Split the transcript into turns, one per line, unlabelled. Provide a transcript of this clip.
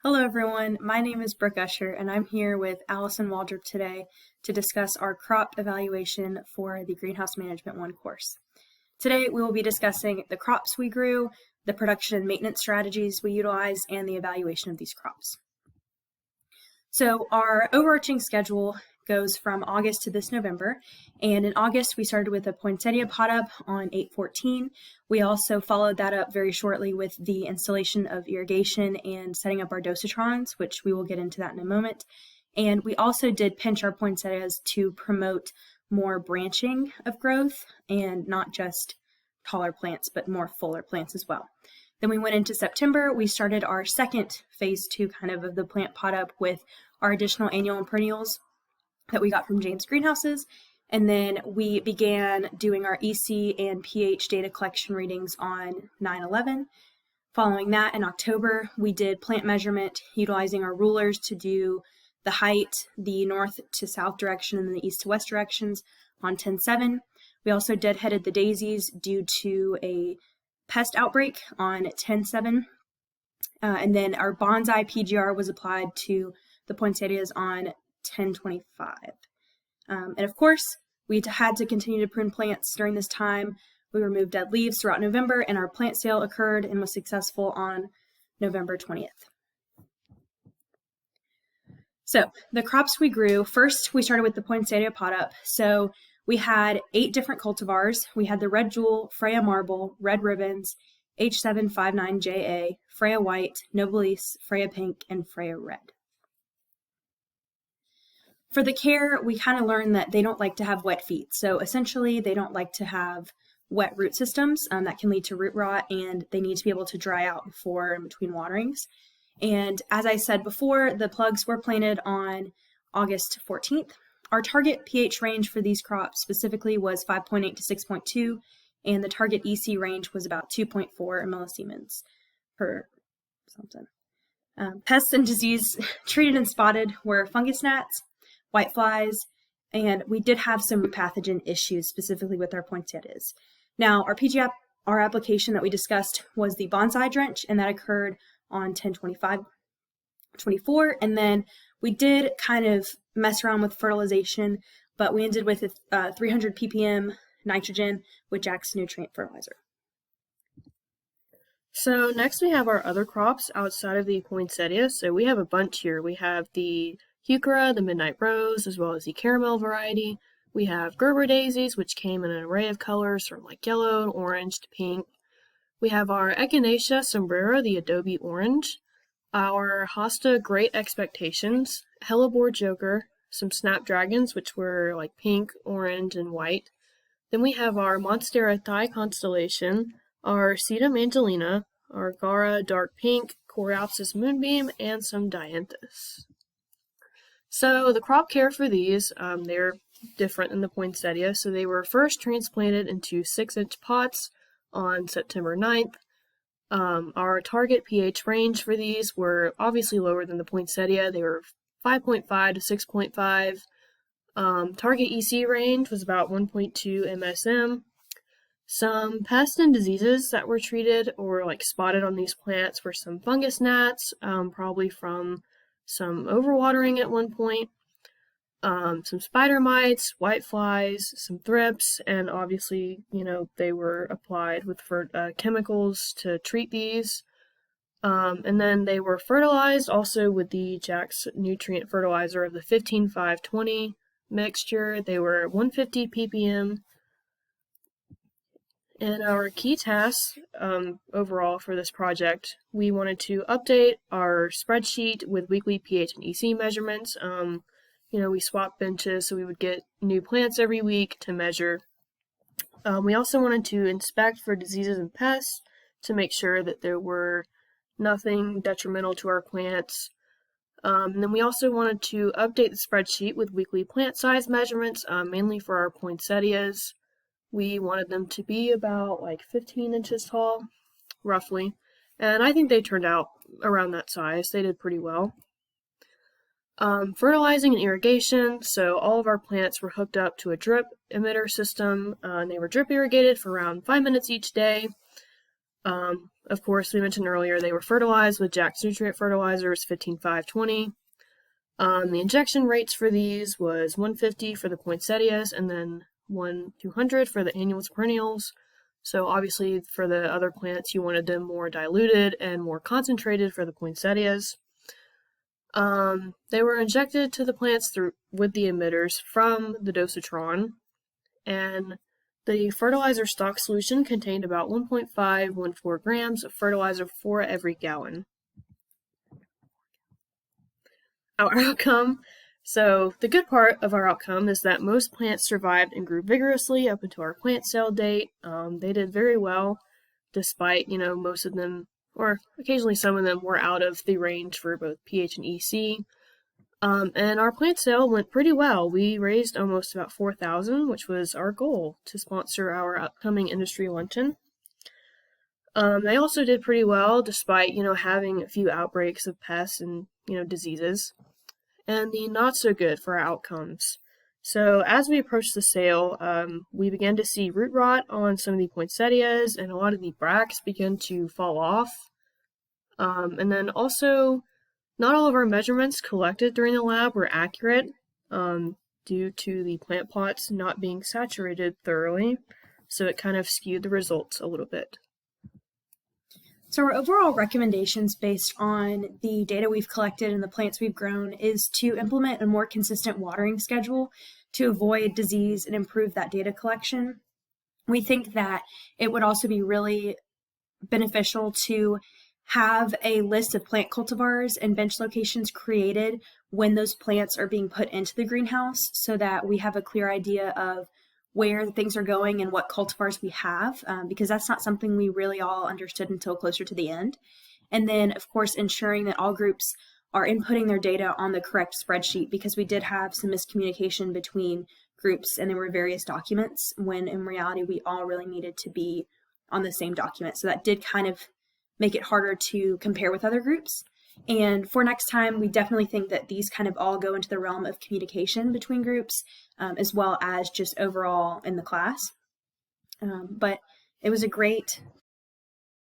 Hello everyone, my name is Brooke Usher and I'm here with Allison Waldrop today to discuss our crop evaluation for the Greenhouse Management 1 course. Today we will be discussing the crops we grew, the production and maintenance strategies we utilize, and the evaluation of these crops. So our overarching schedule goes from August to this November, and in August we started with a poinsettia pot up on 8/14. We also followed that up very shortly with the installation of irrigation and setting up our dosatrons, which we will get into that in a moment. And we also did pinch our poinsettias to promote more branching of growth and not just taller plants, but more fuller plants as well. Then we went into September. We started our second phase 2 kind of the plant pot up with our additional annual and perennials that we got from Jane's Greenhouses. And then we began doing our EC and pH data collection readings on 9/11. Following that, in October, we did plant measurement utilizing our rulers to do the height, the north to south direction, and the east to west directions on 10/7. We also deadheaded the daisies due to a pest outbreak on 10/7. And then our bonsai PGR was applied to the poinsettias on 10/25. And of course, we had to continue to prune plants during this time. We removed dead leaves throughout November, and our plant sale occurred and was successful on November 20th. So the crops we grew, first we started with the poinsettia pot up. So we had 8 different cultivars. We had the Red Jewel, Freya Marble, Red Ribbons, H759JA, Freya White, Noblesse, Freya Pink, and Freya Red. For the care, we kind of learned that they don't like to have wet feet. So essentially, they don't like to have wet root systems that can lead to root rot, and they need to be able to dry out before and between waterings. And as I said before, the plugs were planted on August 14th. Our target pH range for these crops specifically was 5.8 to 6.2, and the target EC range was about 2.4 millisiemens per something. Pests and disease treated and spotted were fungus gnats, whiteflies, and we did have some pathogen issues specifically with our poinsettias. Now, our application that we discussed was the bonsai drench, and that occurred on 10/25/24, and then we did kind of mess around with fertilization, but we ended with 300 ppm nitrogen with Jack's nutrient fertilizer.
So next we have our other crops outside of the poinsettia. So we have a bunch here. We have the heuchera, the midnight rose, as well as the caramel variety. We have Gerber daisies, which came in an array of colors from like yellow, orange to pink. We have our Echinacea sombrera, the adobe orange, our hosta great expectations, hellebore joker, some snapdragons, which were like pink, orange, and white. Then we have our monstera thigh constellation, our sedum angelina, our gara dark pink, coreopsis moonbeam, and some dianthus. So the crop care for these, they're different than the poinsettia. So they were first transplanted into 6-inch pots on September 9th. Our target pH range for these were obviously lower than the poinsettia. They were 5.5 to 6.5. Target EC range was about 1.2 MSM. Some pests and diseases that were treated or like spotted on these plants were some fungus gnats, probably from some overwatering at one point, some spider mites, whiteflies, some thrips, and obviously, they were applied with chemicals to treat these. And then they were fertilized also with the Jack's nutrient fertilizer of the 15-5-20 mixture. They were 150 ppm. And our key tasks overall for this project, we wanted to update our spreadsheet with weekly pH and EC measurements. We swapped benches so we would get new plants every week to measure. We also wanted to inspect for diseases and pests to make sure that there were nothing detrimental to our plants. And then we also wanted to update the spreadsheet with weekly plant size measurements, mainly for our poinsettias. We wanted them to be about like 15 inches tall, roughly. And I think they turned out around that size. They did pretty well. Fertilizing and irrigation. So all of our plants were hooked up to a drip emitter system, and they were drip irrigated for around 5 minutes each day. Of course, we mentioned earlier they were fertilized with Jack's nutrient fertilizers 15-5-20. The injection rates for these was 150 for the poinsettias and then 1-200 for the annuals perennials. So obviously for the other plants you wanted them more diluted and more concentrated for the poinsettias. They were injected to the plants with the emitters from the dosatron, and the fertilizer stock solution contained about 1.514 grams of fertilizer for every gallon. Our outcome. So the good part of our outcome is that most plants survived and grew vigorously up until our plant sale date. They did very well, despite, most of them, or occasionally some of them, were out of the range for both pH and EC. And our plant sale went pretty well. We raised almost about $4,000, which was our goal to sponsor our upcoming industry luncheon. They also did pretty well, despite, having a few outbreaks of pests and, diseases. And the not so good for our outcomes. So as we approached the sale, we began to see root rot on some of the poinsettias, and a lot of the bracts began to fall off. And then also, not all of our measurements collected during the lab were accurate due to the plant pots not being saturated thoroughly, so it kind of skewed the results a little bit.
So our overall recommendations based on the data we've collected and the plants we've grown is to implement a more consistent watering schedule to avoid disease and improve that data collection. We think that it would also be really beneficial to have a list of plant cultivars and bench locations created when those plants are being put into the greenhouse so that we have a clear idea of where things are going and what cultivars we have, because that's not something we really all understood until closer to the end. And then, of course, ensuring that all groups are inputting their data on the correct spreadsheet, because we did have some miscommunication between groups and there were various documents when in reality we all really needed to be on the same document. So that did kind of make it harder to compare with other groups. And for next time, we definitely think that these kind of all go into the realm of communication between groups, as well as just overall in the class. But it was a great